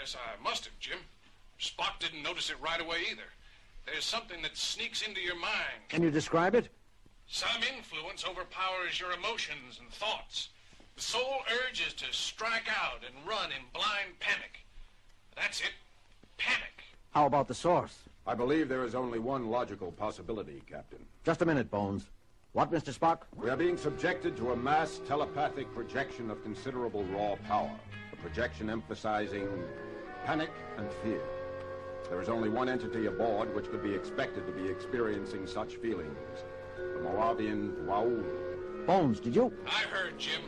Guess I must have, Jim. Spock didn't notice it right away either. There's something that sneaks into your mind. Can you describe it? Some influence overpowers your emotions and thoughts. The sole urge is to strike out and run in blind panic. That's it. Panic. How about the source? I believe there is only one logical possibility, Captain. Just a minute, Bones. What, Mr. Spock? We are being subjected to a mass telepathic projection of considerable raw power. A projection emphasizing panic and fear. There is only one entity aboard which could be expected to be experiencing such feelings. The Moavian Maouv. Bones, did you? I heard, Jim,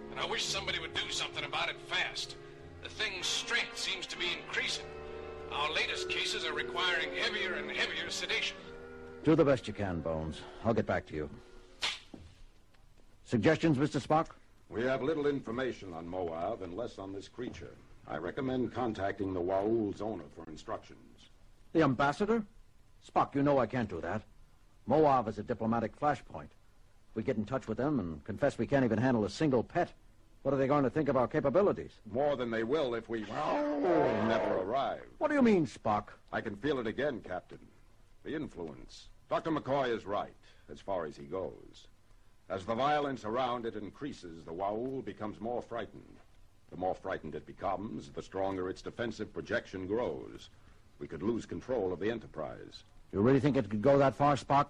and I wish somebody would do something about it fast. The thing's strength seems to be increasing. Our latest cases are requiring heavier and heavier sedation. Do the best you can, Bones. I'll get back to you. Suggestions, Mr. Spock? We have little information on Maouv and less on this creature. I recommend contacting the Waul's owner for instructions. The ambassador? Spock, you know I can't do that. Maouv is a diplomatic flashpoint. We get in touch with them and confess we can't even handle a single pet. What are they going to think of our capabilities? More than they will if we never arrive. What do you mean, Spock? I can feel it again, Captain. The influence. Dr. McCoy is right, as far as he goes. As the violence around it increases, the Waul becomes more frightened. The more frightened it becomes, the stronger its defensive projection grows. We could lose control of the Enterprise. You really think it could go that far, Spock?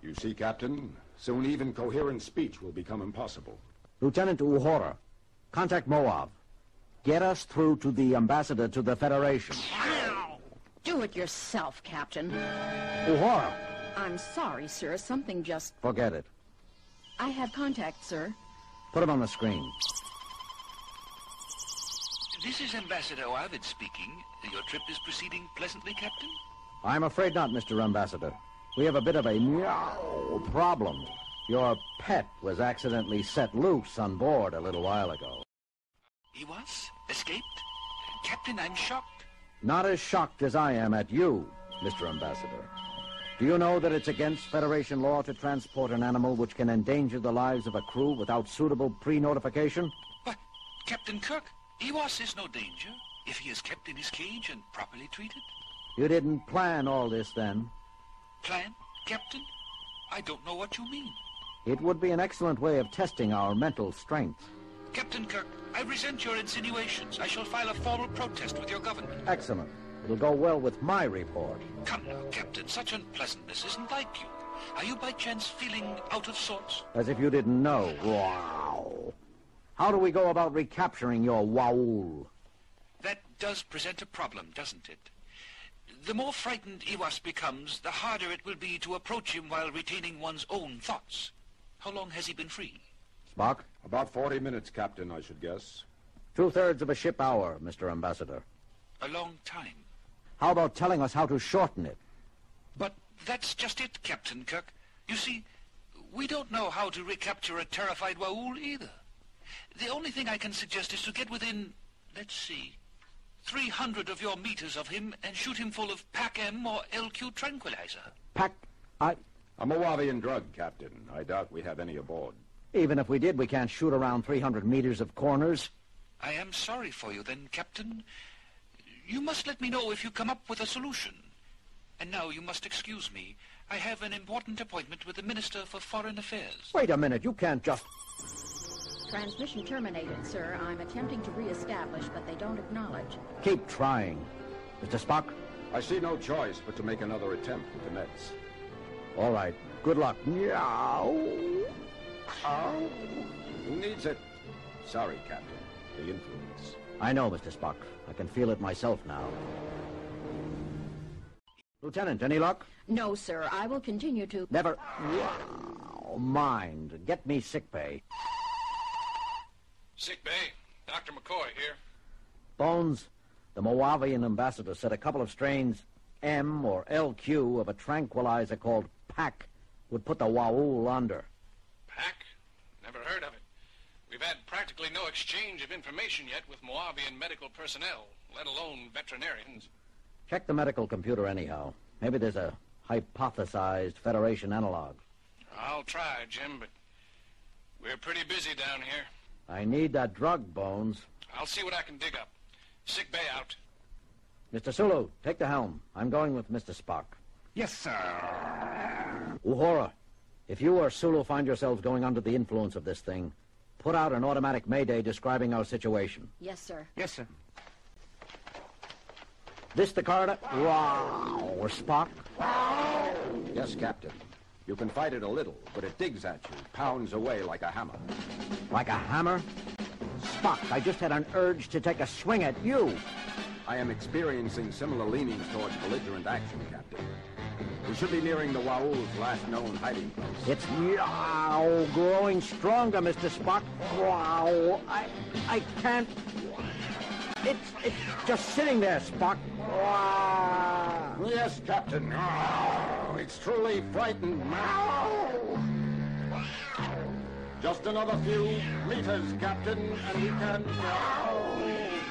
You see, Captain, soon even coherent speech will become impossible. Lieutenant Uhura, contact Maouv. Get us through to the ambassador to the Federation. Do it yourself, Captain. Uhura! I'm sorry, sir. Something just... Forget it. I have contact, sir. Put him on the screen. This is Ambassador Ovid speaking. Your trip is proceeding pleasantly, Captain? I'm afraid not, Mr. Ambassador. We have a bit of a problem. Your pet was accidentally set loose on board a little while ago. He was? Escaped? Captain, I'm shocked. Not as shocked as I am at you, Mr. Ambassador. Do you know that it's against Federation law to transport an animal which can endanger the lives of a crew without suitable pre-notification? But, Captain Kirk, Ewas is no danger if he is kept in his cage and properly treated. You didn't plan all this, then? Plan, Captain? I don't know what you mean. It would be an excellent way of testing our mental strength. Captain Kirk, I resent your insinuations. I shall file a formal protest with your government. Excellent. It'll go well with my report. Come now, Captain. Such unpleasantness isn't like you. Are you by chance feeling out of sorts? As if you didn't know. Wow. How do we go about recapturing your Waul? That does present a problem, doesn't it? The more frightened Ewas becomes, the harder it will be to approach him while retaining one's own thoughts. How long has he been free? Spock? About 40 minutes, Captain, I should guess. 2/3 of a ship hour, Mr. Ambassador. A long time. How about telling us how to shorten it? But that's just it, Captain Kirk. You see, we don't know how to recapture a terrified Waul either. The only thing I can suggest is to get within, let's see, 300 of your meters of him and shoot him full of PAC-M or LQ tranquilizer. A Moavian drug, Captain. I doubt we have any aboard. Even if we did, we can't shoot around 300 meters of corners. I am sorry for you then, Captain. You must let me know if you come up with a solution. And now you must excuse me. I have an important appointment with the Minister for Foreign Affairs. Wait a minute, you can't just... Transmission terminated, sir. I'm attempting to reestablish, but they don't acknowledge. Keep trying. Mr. Spock? I see no choice but to make another attempt with the nets. All right. Good luck. Meow. Oh. Who needs it? Sorry, Captain. The influence. I know, Mr. Spock. I can feel it myself now. Lieutenant, any luck? No, sir. I will continue to... Never... Mind. Get me sick bay. Sick bay. Dr. McCoy here. Bones, the Moavian ambassador said a couple of strains M or LQ of a tranquilizer called PAC would put the Waul under. PAC? Never heard of it. We've had practically no exchange of information yet with Moavian medical personnel, let alone veterinarians. Check the medical computer anyhow. Maybe there's a hypothesized Federation analog. I'll try, Jim, but we're pretty busy down here. I need that drug, Bones. I'll see what I can dig up. Sick bay out. Mr. Sulu, take the helm. I'm going with Mr. Spock. Yes, sir. Uhura, if you or Sulu find yourselves going under the influence of this thing, put out an automatic mayday describing our situation. Yes, sir. Yes, sir. This the corridor? Wow. Or Spock? Yes, Captain. You can fight it a little, but it digs at you, pounds away like a hammer. Like a hammer? Spock, I just had an urge to take a swing at you. I am experiencing similar leanings towards belligerent action, Captain. We should be nearing the Waul's last known hiding place. It's growing stronger, Mr. Spock. Wow. I can't... It's just sitting there, Spock. Wow. Yes, Captain. Oh, it's truly frightened. Oh. Just another few meters, Captain, and we can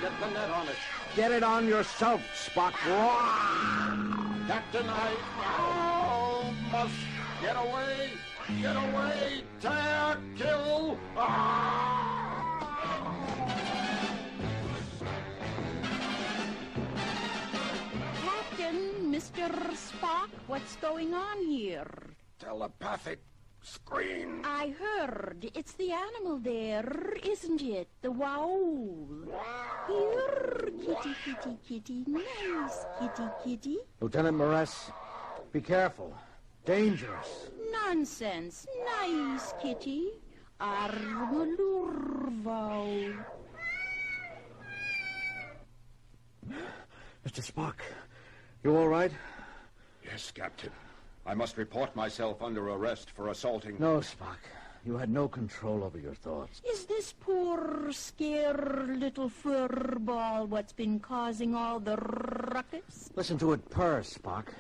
get the net on it. Get it on yourself, Spock. Captain, I must get away. Get away. Tear, kill. Captain, Mr. Spock, what's going on here? Telepathic screen. I heard. It's the animal there, isn't it? The Waul. Here, kitty, kitty, kitty. Nice, kitty, kitty. Lieutenant Moress, be careful. Dangerous. Nonsense. Nice, kitty. Armalurvau. Mr. Spock, you all right? Yes, Captain. I must report myself under arrest for assaulting... No, Spock. You had no control over your thoughts. Is this poor, scared little furball what's been causing all the ruckus? Listen to it purr, Spock.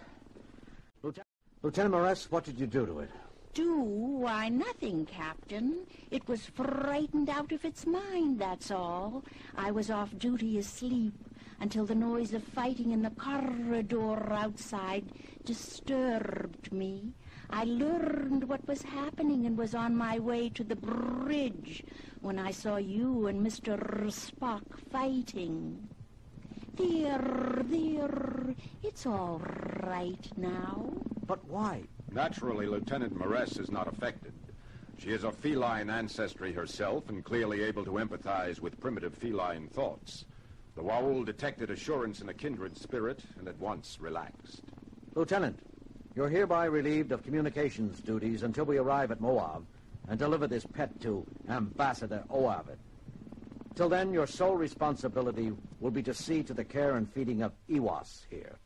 Lieutenant Moress, what did you do to it? Do? Why, nothing, Captain. It was frightened out of its mind, that's all. I was off duty asleep until the noise of fighting in the corridor outside disturbed me. I learned what was happening and was on my way to the bridge when I saw you and Mr. Spock fighting. There, it's all right now. But why? Naturally, Lieutenant Moress is not affected. She is of feline ancestry herself and clearly able to empathize with primitive feline thoughts. The Waul detected assurance in a kindred spirit and at once relaxed. Lieutenant, you're hereby relieved of communications duties until we arrive at Maouv and deliver this pet to Ambassador Oavid. Till then, your sole responsibility will be to see to the care and feeding of Iwas here.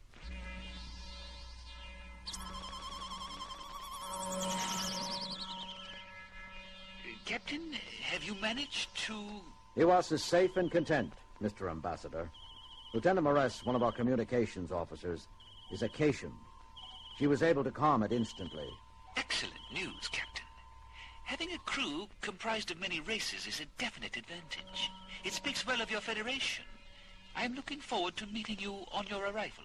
Captain, have you managed to... Iwas is safe and content, Mr. Ambassador. Lieutenant Moress, one of our communications officers, is a Cation. She was able to calm it instantly. Excellent news, Captain. Having a crew comprised of many races is a definite advantage. It speaks well of your Federation. I'm looking forward to meeting you on your arrival.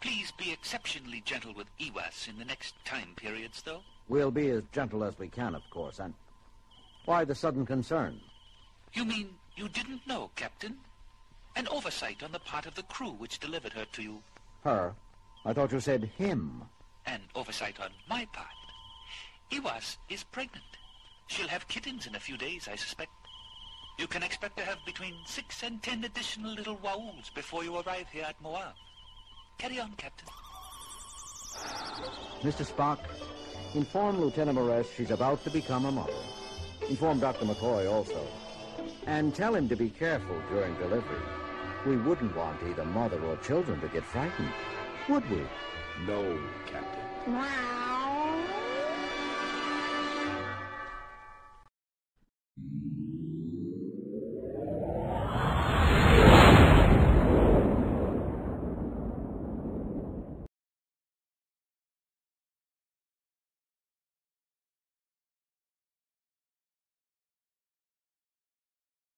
Please be exceptionally gentle with Iwas in the next time periods, though. We'll be as gentle as we can, of course, and... Why the sudden concern? You mean you didn't know, Captain? An oversight on the part of the crew which delivered her to you. Her? I thought you said him. An oversight on my part. Iwas is pregnant. She'll have kittens in a few days, I suspect. You can expect to have between 6 and 10 additional little Wauls before you arrive here at Maouv. Carry on, Captain. Mr. Spock, inform Lieutenant Moress she's about to become a mother. Inform Dr. McCoy also. And tell him to be careful during delivery. We wouldn't want either mother or children to get frightened, would we? No, Captain. Wow.